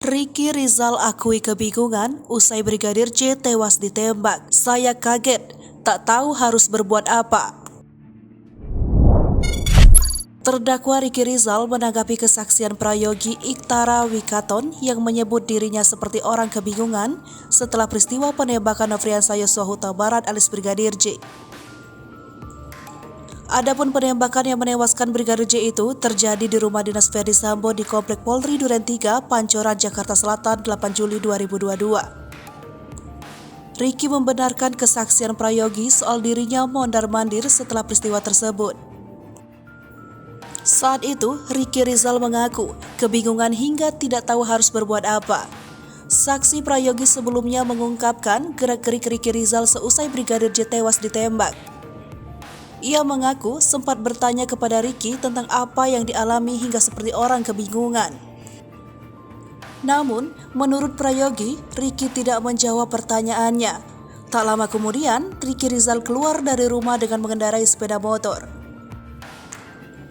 Ricky Rizal akui kebingungan usai Brigadir J tewas ditembak. Saya kaget, tak tahu harus berbuat apa. Terdakwa Ricky Rizal menanggapi kesaksian Prayogi Iktara Wikaton yang menyebut dirinya seperti orang kebingungan setelah peristiwa penembakan Nofriansah Yosua Huta Barat alias Brigadir J. Adapun penembakan yang menewaskan Brigadir J itu terjadi di rumah dinas Ferdy Sambo di Komplek Polri Duren 3, Pancoran, Jakarta Selatan, 8 Juli 2022. Ricky membenarkan kesaksian Prayogi soal dirinya mondar-mandir setelah peristiwa tersebut. Saat itu, Ricky Rizal mengaku kebingungan hingga tidak tahu harus berbuat apa. Saksi Prayogi sebelumnya mengungkapkan gerak-gerik Ricky Rizal seusai Brigadir J tewas ditembak. Ia mengaku sempat bertanya kepada Ricky tentang apa yang dialami hingga seperti orang kebingungan. Namun, menurut Prayogi, Ricky tidak menjawab pertanyaannya. Tak lama kemudian, Ricky Rizal keluar dari rumah dengan mengendarai sepeda motor.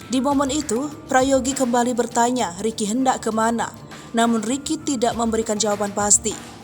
Di momen itu, Prayogi kembali bertanya Ricky hendak kemana, namun Ricky tidak memberikan jawaban pasti.